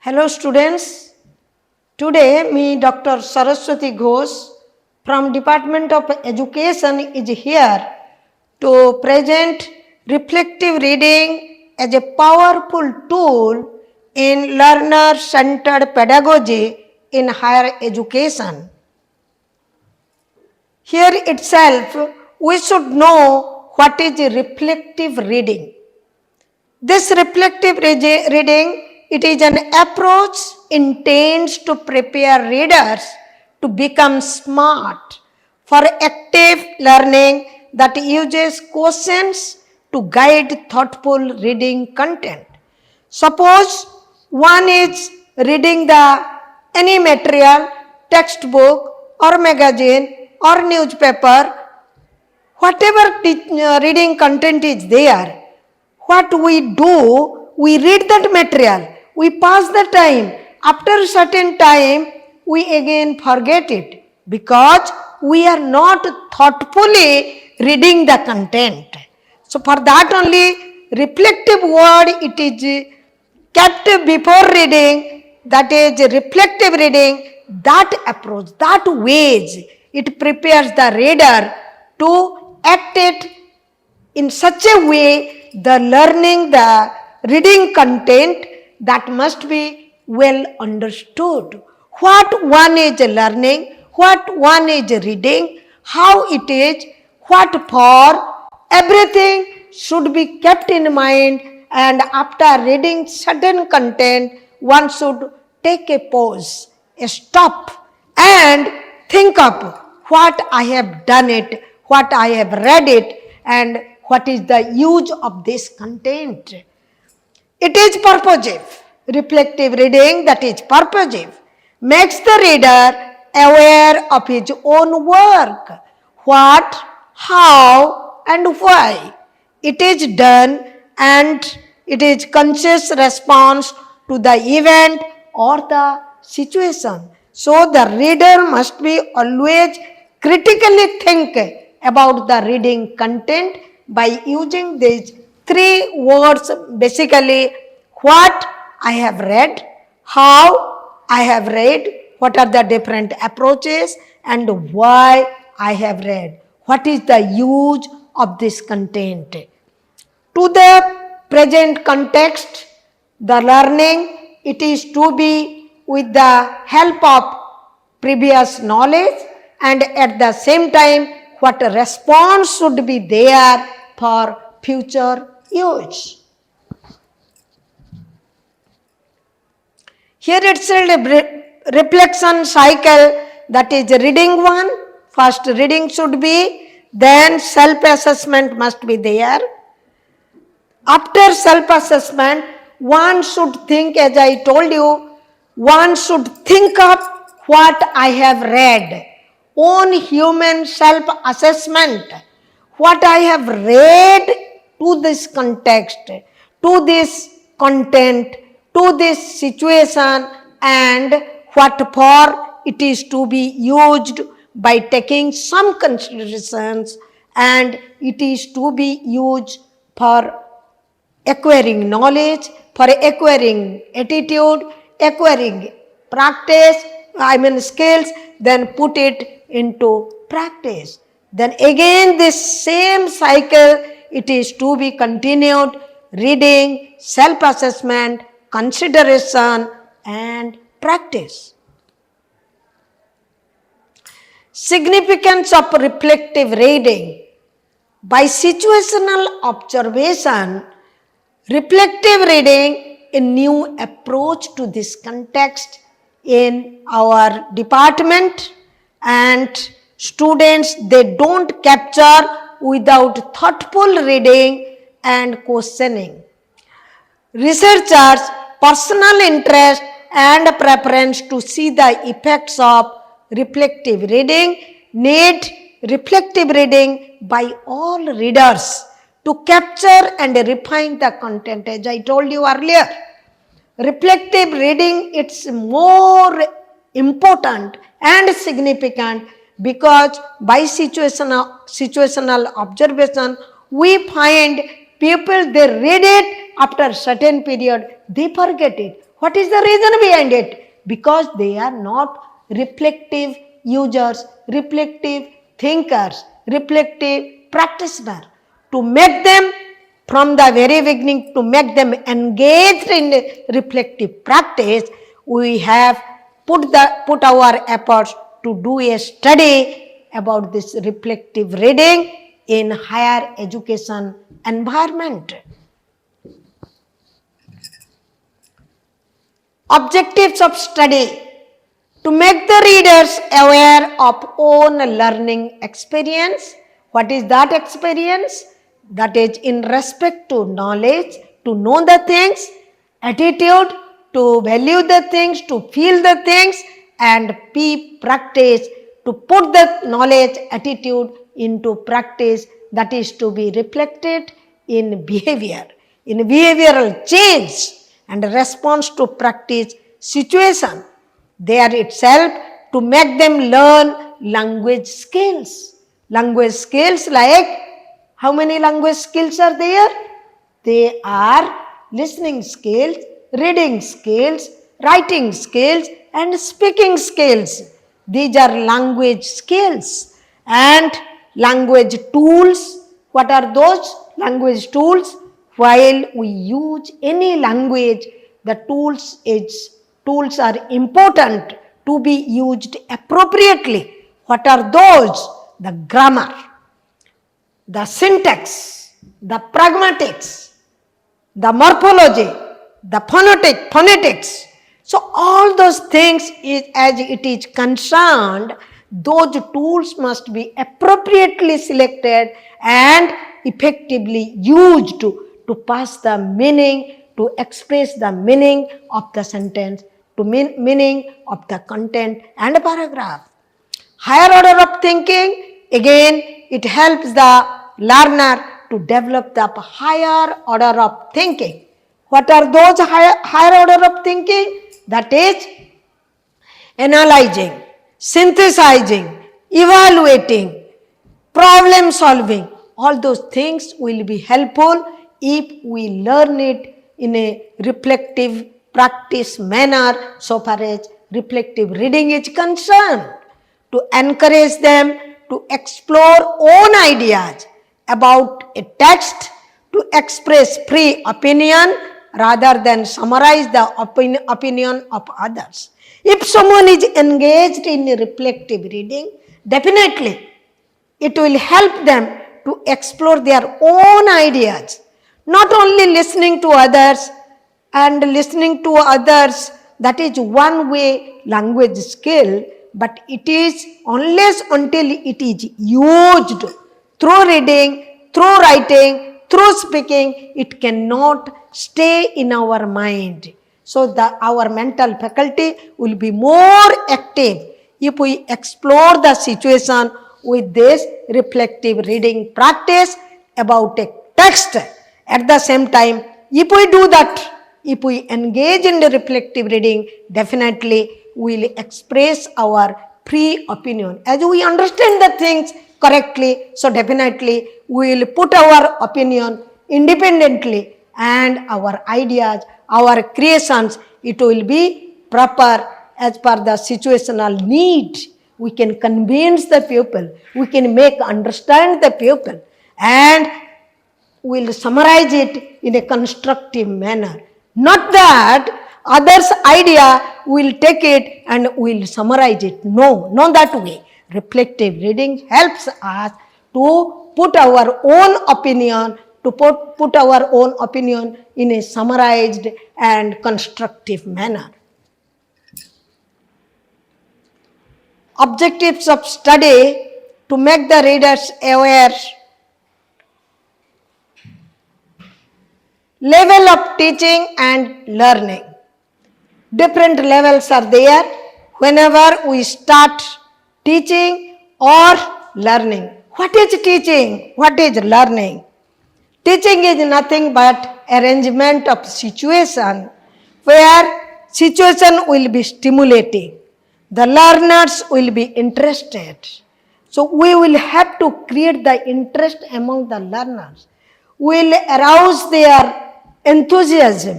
Hello students, today me Dr. Saraswati Ghosh from Department of Education is here to present reflective reading as a powerful tool in learner-centered pedagogy in higher education. Here itself we should know what is reflective reading. This reflective reading, it is an approach intends to prepare readers to become smart for active learning that uses questions to guide thoughtful reading content. Suppose one is reading any material, textbook or magazine or newspaper, whatever reading content is there. What we do, we read that material, we pass the time. After a certain time, we again forget it because we are not thoughtfully reading the content. So for that only reflective word it is kept before reading, that is reflective reading, that approach, that ways it prepares the reader to act it in such a way the learning, the reading content that must be well understood. What one is learning, what one is reading, how it is, what for, everything should be kept in mind, and after reading certain content, one should take a pause, a stop, and think of what I have done it, what I have read it, and what is the use of this content. It is purposive. Reflective reading, that is purposive, makes the reader aware of his own work, what, how, and why it is done, and it is conscious response to the event or the situation. So the reader must be always critically think about the reading content by using these three words, basically what I have read, how I have read, what are the different approaches, and why I have read. What is the use of this content? To the present context, the learning, it is to be with the help of previous knowledge, and at the same time what response should be there for future use. Here it's a reflection cycle, that is reading one. First reading should be, then self-assessment must be there. After self-assessment, one should think, as I told you, one should think of what I have read. Own human self-assessment. What I have read to this context, to this content, to this situation, and what for it is to be used by taking some considerations, and it is to be used for acquiring knowledge, for acquiring attitude, acquiring practice, skills, then put it into practice. Then again this same cycle, it is to be continued, reading, self-assessment, consideration, and practice. Significance of reflective reading. By situational observation, reflective reading, a new approach to this context in our department, and students, they don't capture without thoughtful reading and questioning. Researchers' personal interest and preference to see the effects of reflective reading need reflective reading by all readers to capture and refine the content. As I told you earlier, reflective reading, it's more important and significant because by situational observation, we find people, they read it, after a certain period, they forget it. What is the reason behind it? Because they are not reflective users, reflective thinkers, reflective practitioners. To make them from the very beginning, to make them engaged in reflective practice, we have put our efforts to do a study about this reflective reading in higher education environment. Objectives of study: to make the readers aware of own learning experience. What is that experience? That is in respect to knowledge, to know the things, attitude, to value the things, to feel the things, and practice, to put the knowledge, attitude into practice, that is to be reflected in behavior, in behavioral change and response to practice situation. There itself, to make them learn language skills. Language skills like, how many language skills are there? They are listening skills, reading skills, writing skills, and speaking skills. These are language skills. And language tools. What are those language tools? While we use any language, the tools are important to be used appropriately. What are those? The grammar, the syntax, the pragmatics, the morphology, the phonetics. So all those things, as it is concerned, those tools must be appropriately selected and effectively used to pass the meaning, to express the meaning of the sentence, to meaning of the content and paragraph. Higher order of thinking, again, it helps the learner to develop the higher order of thinking. What are those higher order of thinking? That is analyzing, synthesizing, evaluating, problem solving. All those things will be helpful if we learn it in a reflective practice manner, so far as reflective reading is concerned. To encourage them to explore own ideas about a text, to express free opinion rather than summarize the opinion of others. If someone is engaged in reflective reading, definitely it will help them to explore their own ideas. Not only listening to others, that is one way language skill, but it is unless until it is used through reading, through writing, through speaking, it cannot stay in our mind. So our mental faculty will be more active if we explore the situation with this reflective reading practice about a text. At the same time, if we do that, if we engage in the reflective reading, definitely we will express our free opinion. As we understand the things correctly, so definitely we will put our opinion independently, and our ideas, our creations, it will be proper as per the situational need. We can convince the pupil, we can make understand the pupil, and we'll summarize it in a constructive manner. Not that others' idea will take it and we'll summarize it. No, not that way. Reflective reading helps us to put our own opinion, in a summarized and constructive manner. Objectives of study: to make the readers aware. Level of teaching and learning. Different levels are there whenever we start teaching or learning. What is teaching? What is learning? Teaching is nothing but arrangement of situation where situation will be stimulating. The learners will be interested. So we will have to create the interest among the learners. We will arouse their enthusiasm,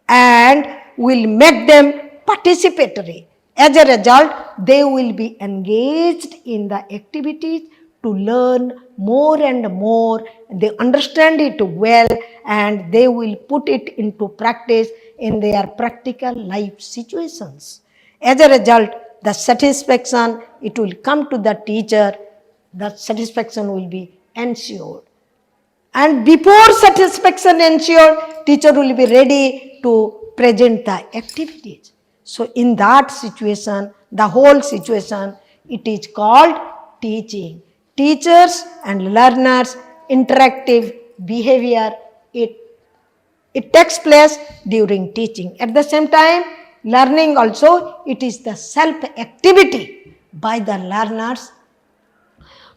and will make them participatory. As a result, they will be engaged in the activities to learn more and more. They understand it well and they will put it into practice in their practical life situations. As a result, the satisfaction, it will come to the teacher, the satisfaction will be ensured. And before satisfaction ensured, teacher will be ready to present the activities. So in that situation, the whole situation, it is called teaching. Teachers and learners, interactive behavior, it takes place during teaching. At the same time, learning also, it is the self-activity by the learners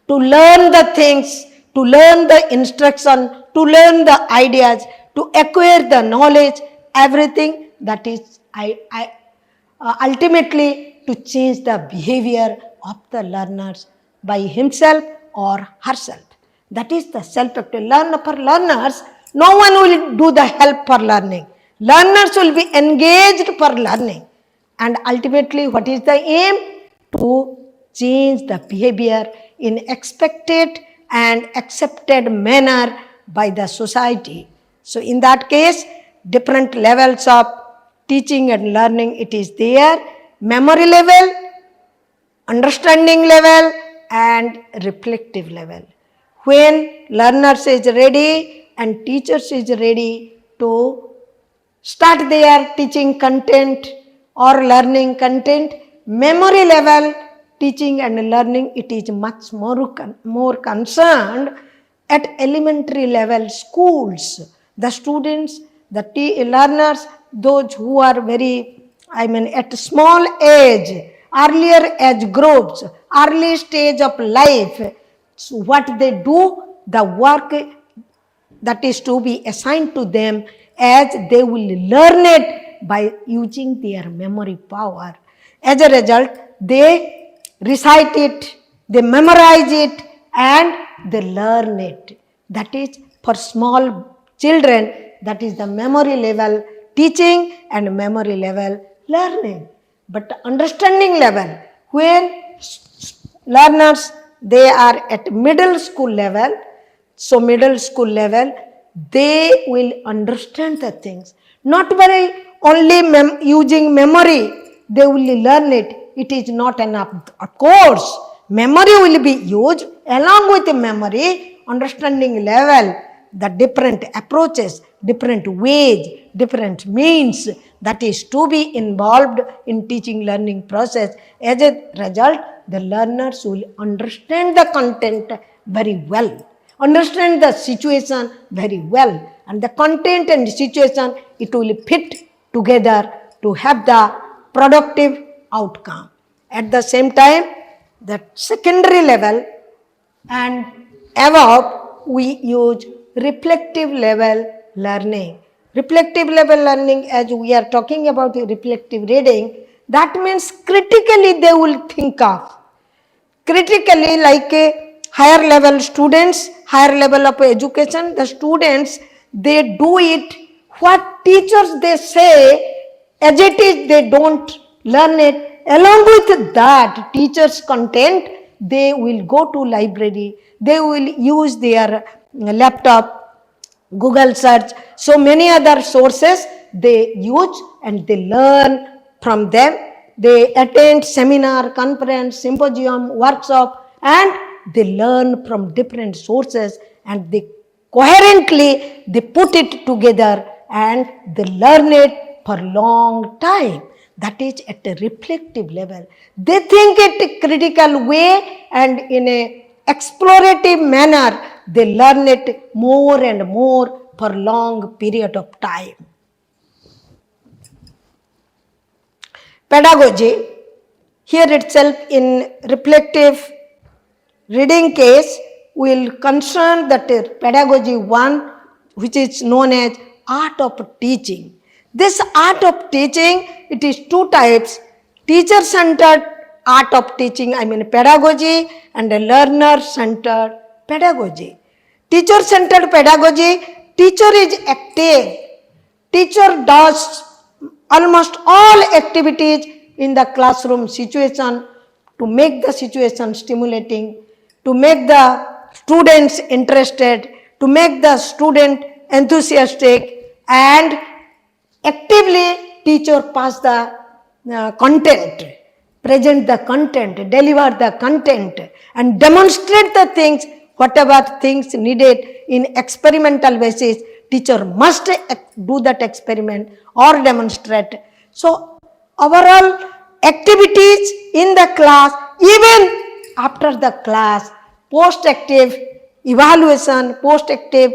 to learn the things, to learn the instruction, to learn the ideas, to acquire the knowledge, everything that is ultimately to change the behavior of the learners by himself or herself. That is the self-active. Learn for learners, no one will do the help for learning. Learners will be engaged for learning. And ultimately, what is the aim? To change the behavior in expected and accepted manner by the society. So in that case, different levels of teaching and learning, it is there. Memory level, understanding level, and reflective level. When learners is ready and teachers is ready to start their teaching content or learning content, memory level, teaching and learning, it is much more concerned at elementary level schools. The students, the learners, those who are at small age, earlier age groups, early stage of life, so what they do, the work that is to be assigned to them, as they will learn it by using their memory power. As a result, they recite it, they memorize it, and they learn it. That is for small children, that is the memory level teaching and memory level learning. But understanding level, when learners, they are at middle school level, so middle school level, they will understand the things. Not by only using memory, they will learn it. It is not enough. Of course, memory will be used. Along with the memory, understanding level, the different approaches, different ways, different means that is to be involved in teaching learning process. As a result, the learners will understand the content very well, understand the situation very well, and the content and the situation, it will fit together to have the productive outcome. At the same time, the secondary level and above, we use reflective level learning. Reflective level learning, as we are talking about reflective reading, that means critically they will think of. Critically, like higher level students, higher level of education, the students, they do it, what teachers they say, as it is, they don't learn it. Along with that, teachers' content, they will go to library, they will use their laptop, Google search, so many other sources they use and they learn from them. They attend seminar, conference, symposium, workshop, and they learn from different sources and they coherently they put it together and they learn it for long time. That is at a reflective level. They think it a critical way and in a explorative manner, they learn it more and more for long period of time. Pedagogy, here itself in reflective reading case, will concern that pedagogy 1, which is known as art of teaching. This art of teaching, it is two types, teacher-centered art of teaching, pedagogy, and a learner-centered pedagogy. Teacher-centered pedagogy, teacher is active, teacher does almost all activities in the classroom situation to make the situation stimulating, to make the students interested, to make the student enthusiastic, and actively teacher pass the content, present the content, deliver the content, and demonstrate the things, whatever things needed in experimental basis, teacher must do that experiment or demonstrate. So overall activities in the class, even after the class, post-active evaluation, post-active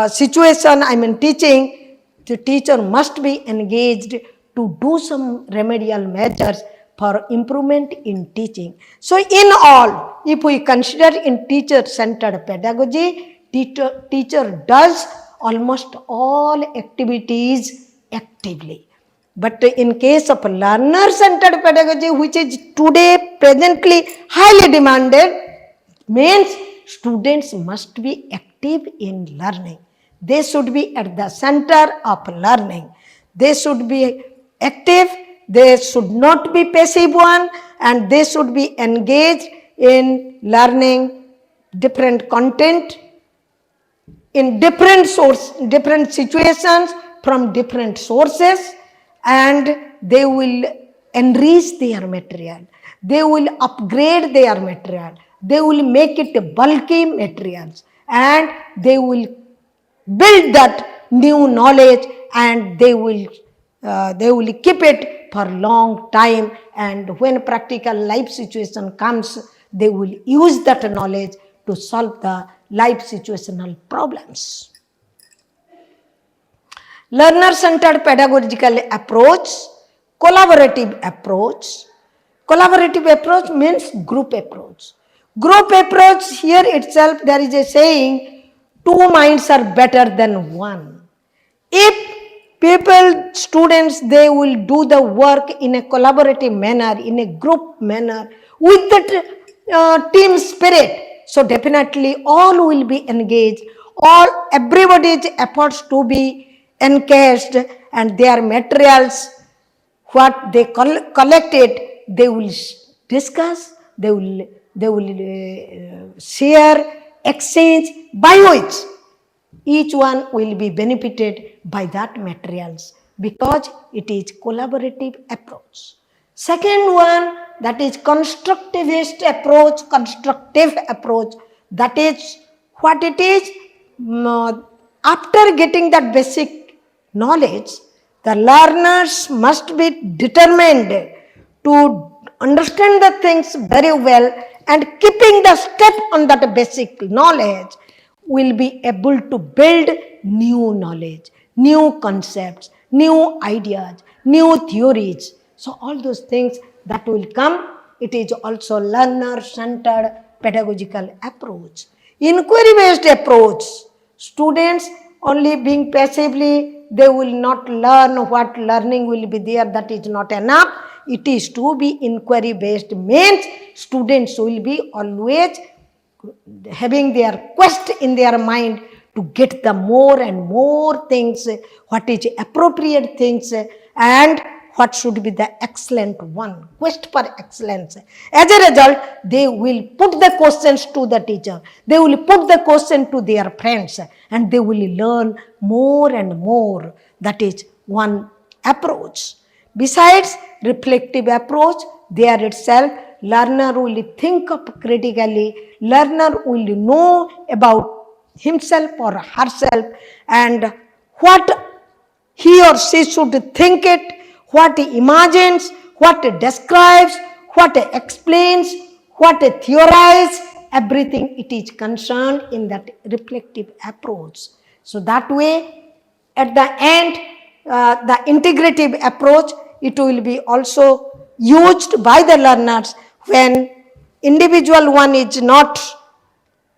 situation, teaching, the teacher must be engaged to do some remedial measures for improvement in teaching. So in all, if we consider in teacher-centered pedagogy, teacher does almost all activities actively. But in case of learner-centered pedagogy, which is today presently highly demanded, means students must be active in learning. They should be at the center of learning. They should be active. They should not be passive one, and they should be engaged in learning different content in different situations from different sources, and they will enrich their material. They will upgrade their material. They will make it bulky materials, and they will build that new knowledge, and they will keep it for long time, and when practical life situation comes, they will use that knowledge to solve the life situational problems. Learner-centered pedagogical approach, collaborative approach. Collaborative approach means group approach. Group approach, here itself there is a saying, two minds are better than one. If people, students, they will do the work in a collaborative manner, in a group manner, with that team spirit, so definitely all will be engaged, everybody's efforts to be encased, and their materials, what they collected, they will discuss, they will share, exchange, by which each one will be benefited by that materials, because it is collaborative approach. Second one, that is constructivist approach, constructive approach. That is what it is. After getting that basic knowledge, the learners must be determined to understand the things very well, and keeping the step on that basic knowledge, will be able to build new knowledge, new concepts, new ideas, new theories. So all those things that will come, it is also learner-centered pedagogical approach. Inquiry-based approach, students only being passively, they will not learn what learning will be there, that is not enough. It is to be inquiry-based, means students will be always having their quest in their mind to get the more and more things, what is appropriate things, and what should be the excellent one, quest for excellence. As a result, they will put the questions to the teacher, they will put the question to their friends, and they will learn more and more. That is one approach. Besides reflective approach, there itself, learner will think up critically, learner will know about himself or herself, and what he or she should think it, what he imagines, what he describes, what he explains, what he theorizes, everything it is concerned in that reflective approach. So that way, at the end, the integrative approach, it will be also used by the learners when individual one is not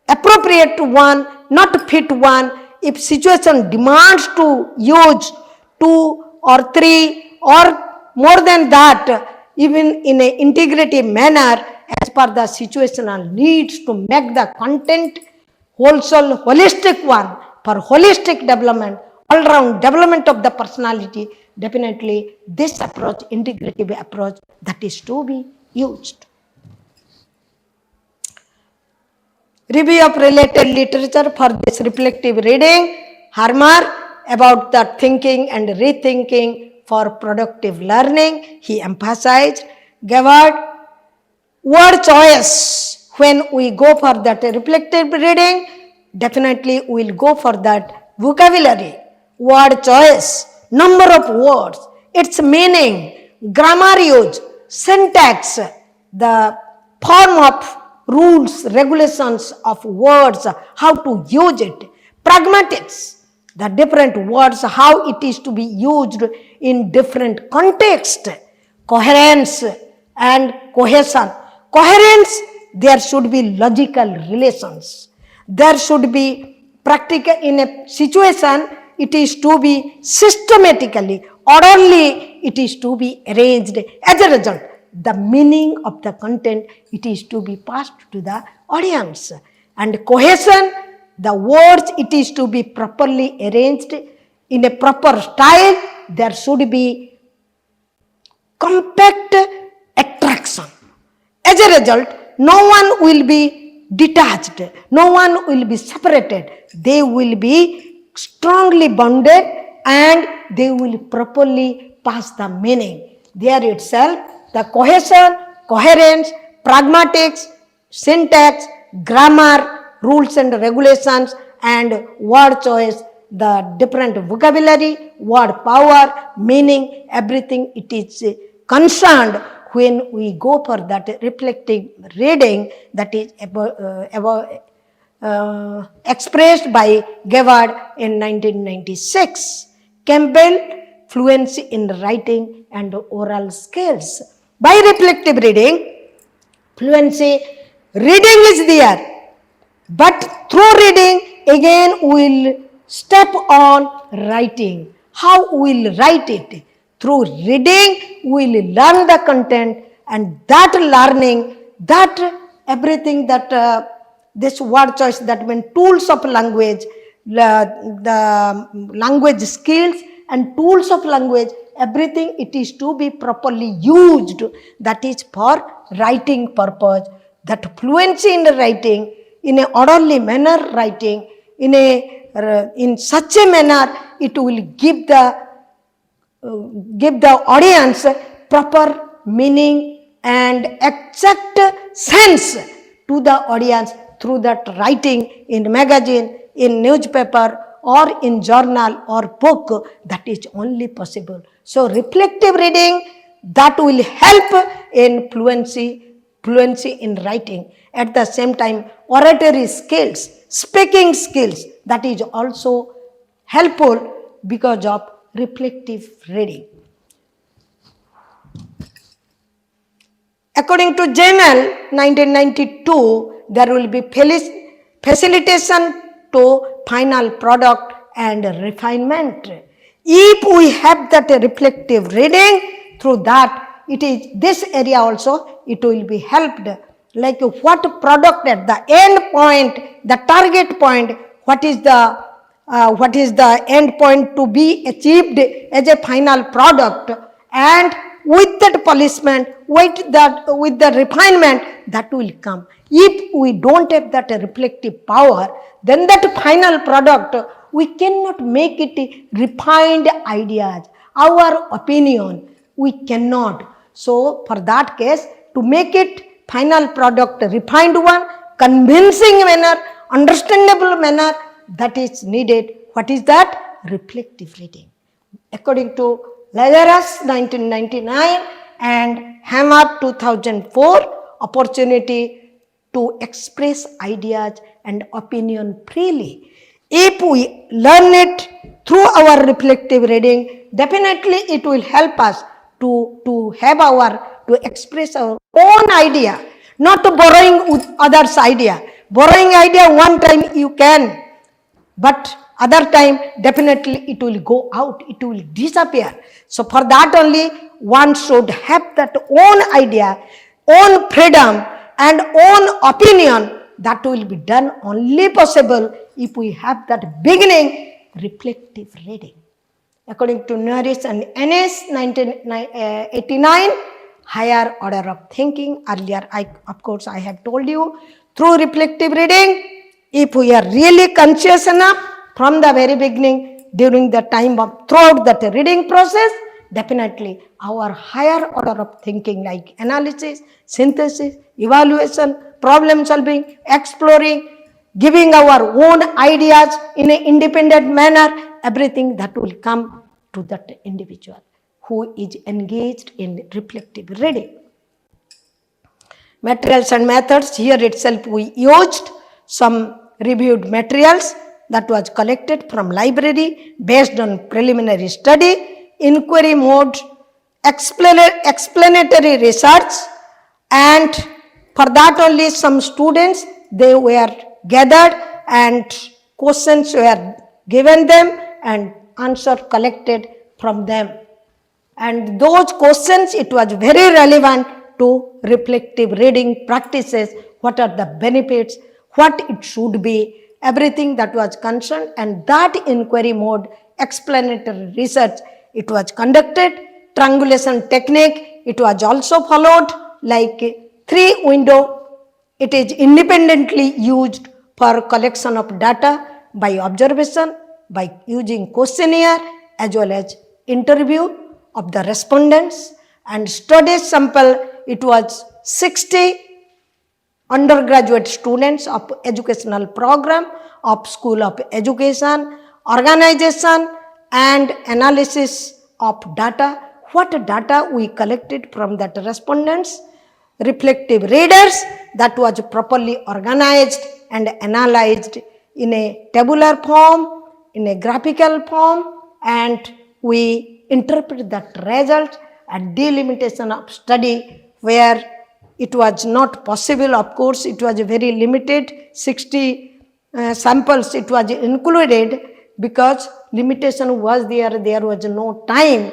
appropriate to one, not fit one. If situation demands to use 2 or 3 or more than that, even in an integrative manner, as per the situational needs, to make the content wholesome, holistic one, for holistic development, all-round development of the personality, definitely this approach, integrative approach, that is to be used. Review of related literature for this reflective reading. Harmer about the thinking and rethinking for productive learning. He emphasized. Gavard, word choice. When we go for that reflective reading, definitely we will go for that vocabulary, word choice, number of words, its meaning, grammar use, syntax, the form of rules, regulations of words, how to use it, pragmatics, the different words, how it is to be used in different context, coherence and cohesion. Coherence, there should be logical relations. There should be practical, in a situation, it is to be systematically, orderly, it is to be arranged. As a result, the meaning of the content, it is to be passed to the audience. And cohesion, the words, it is to be properly arranged in a proper style. There should be compact attraction. As a result, no one will be detached, no one will be separated. They will be strongly bounded and they will properly pass the meaning. There itself, the cohesion, coherence, pragmatics, syntax, grammar, rules and regulations, and word choice, the different vocabulary, word power, meaning, everything it is concerned when we go for that reflective reading that is expressed by Gavard in 1996. Campbell, fluency in writing and oral skills. By reflective reading, fluency, reading is there, but through reading, again we will step on writing. How we will write it? Through reading, we will learn the content, and that learning, that everything that this word choice, that means tools of language, the language skills and tools of language, everything it is to be properly used. That is for writing purpose. That fluency in the writing, in an orderly manner writing, in such a manner, it will give the audience proper meaning and exact sense to the audience through that writing in magazine, in newspaper, or in journal or book. That is only possible. So reflective reading, that will help in fluency in writing. At the same time, oratory skills, speaking skills, that is also helpful because of reflective reading. According to Journal 1992, there will be facilitation to final product and refinement. If we have that reflective reading, through that, it is this area also, it will be helped. Like what product at the end point, the target point, what is the end point to be achieved as a final product, and with that polishment, with the refinement, that will come. If we don't have that reflective power, then that final product, we cannot make it refined ideas, our opinion, we cannot. So for that case, to make it final product refined one, convincing manner, understandable manner, that is needed. What is that? Reflective reading. According to Lazarus 1999 and Hammer 2004, opportunity to express ideas and opinion freely. If we learn it through our reflective reading, definitely it will help us to express our own idea, not borrowing others' idea. Borrowing idea one time you can, but other time definitely it will go out, it will disappear. So for that only one should have that own idea, own freedom and own opinion. That will be done only possible if we have that beginning reflective reading. According to Norris and Ennis, 1989, higher order of thinking. Earlier, of course, I have told you, through reflective reading, if we are really conscious enough from the very beginning, during the time of throughout that reading process, definitely our higher order of thinking like analysis, synthesis, evaluation, problem solving, exploring, giving our own ideas in an independent manner, everything that will come to that individual who is engaged in reflective reading. Materials and methods, here itself we used some reviewed materials that was collected from library based on preliminary study, inquiry mode, explanatory research, and for that only some students, they were gathered and questions were given them and answer collected from them. And those questions, it was very relevant to reflective reading practices, what are the benefits, what it should be, everything that was concerned, and that inquiry mode, explanatory research, it was conducted. Triangulation technique, it was also followed, like 3 window, it is independently used for collection of data by observation, by using questionnaire as well as interview of the respondents, and study sample, it was 60 undergraduate students of educational program of School of Education, organization and analysis of data. What data we collected from that respondents, reflective readers, that was properly organized and analyzed in a tabular form, in a graphical form, and we interpret that result and delimitation of study where it was not possible. Of course, it was very limited, 60 samples it was included because limitation was there was no time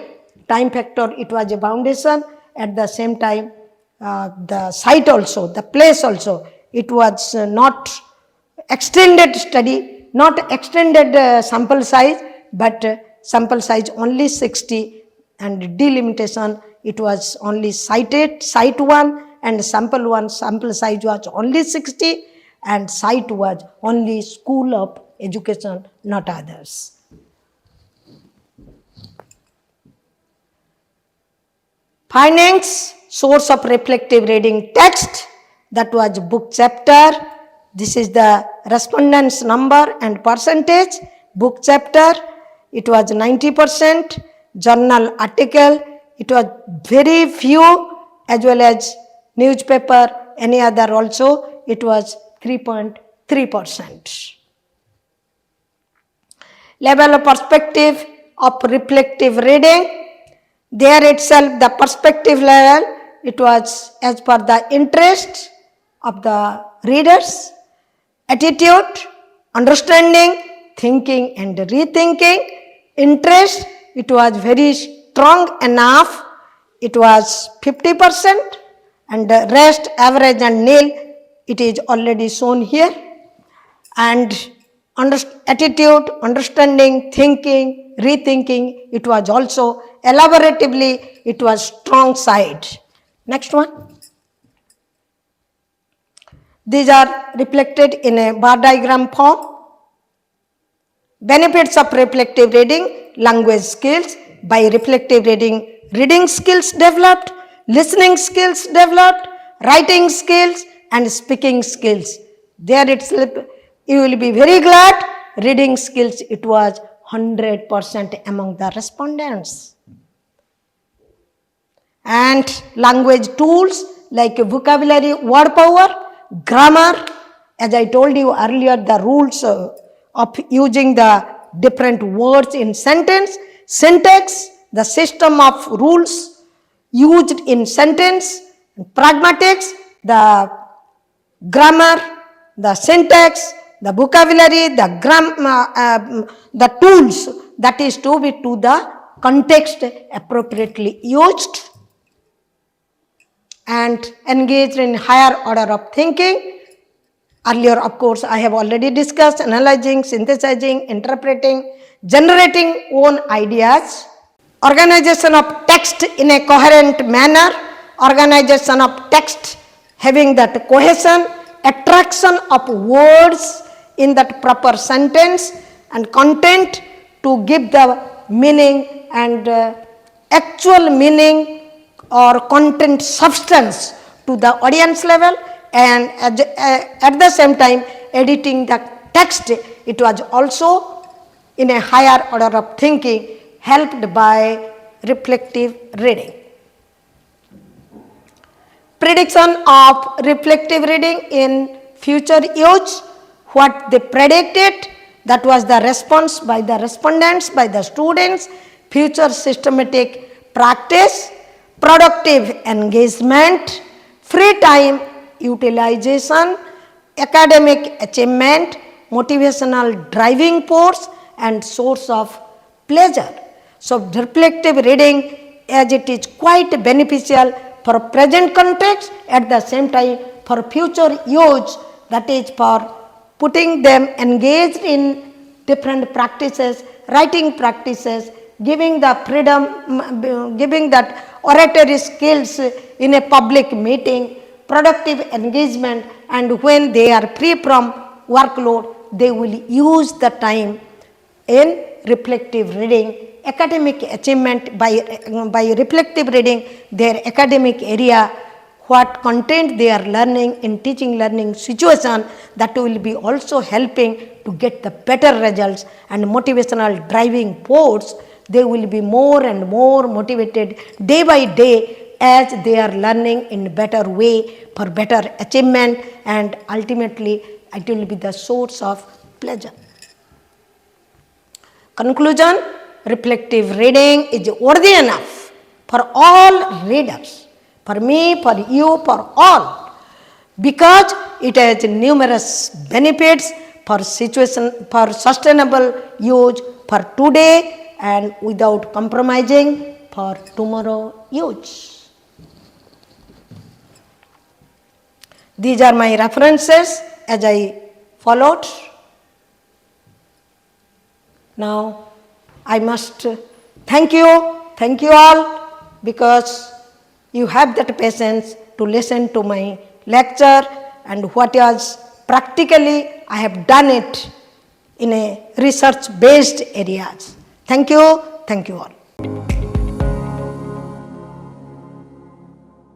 factor, it was a foundation. At the same time, the site also, the place also, it was not extended study, not extended sample size, but sample size only 60 and delimitation, it was only site 1 and sample 1, sample size was only 60 and site was only School of Education, not others. Findings, source of reflective reading text, that was book chapter. This is the respondents number and percentage. Book chapter, it was 90%. Journal article, it was very few, as well as newspaper, any other also, it was 3.3%. Level of perspective of reflective reading, there itself the perspective level, it was as per the interest of the readers, attitude, understanding, thinking and rethinking. Interest, it was very strong enough, it was 50%, and the rest average and nil, it is already shown here. And attitude, understanding, thinking, rethinking, it was also elaboratively, it was strong side. Next one. These are reflected in a bar diagram form. Benefits of reflective reading, language skills. By reflective reading, reading skills developed, listening skills developed, writing skills and speaking skills. There itself, you will be very glad, reading skills, it was 100% among the respondents. And language tools like vocabulary, word power, grammar, as I told you earlier, the rules of using the different words in sentence, syntax, the system of rules used in sentence, pragmatics, the grammar, the syntax, the vocabulary, the tools that is to be to the context appropriately used, and engaged in higher order of thinking. Earlier, of course, I have already discussed analyzing, synthesizing, interpreting, generating own ideas, organization of text in a coherent manner, organization of text having that cohesion, attraction of words in that proper sentence and content to give the meaning and actual meaning or content substance to the audience level, and at the same time editing the text, it was also in a higher order of thinking helped by reflective reading. Prediction of reflective reading in future use, what they predicted, that was the response by the respondents, by the students, future systematic practice, productive engagement, free time utilization, academic achievement, motivational driving force and source of pleasure. So, reflective reading, as it is quite beneficial for present context, at the same time for future use, that is for putting them engaged in different practices, writing practices, giving the freedom, giving that oratory skills in a public meeting, productive engagement, and when they are free from workload, they will use the time in reflective reading. Academic achievement by reflective reading, their academic area, what content they are learning in teaching learning situation, that will be also helping to get the better results and motivational driving force. They will be more and more motivated day by day as they are learning in better way for better achievement, and ultimately it will be the source of pleasure. Conclusion, reflective reading is worthy enough for all readers, for me, for you, for all, because it has numerous benefits for sustainable use for today and without compromising for tomorrow use. These are my references as I followed. Now, I must thank you all, because you have that patience to listen to my lecture and what is practically I have done it in a research based areas. Thank you all.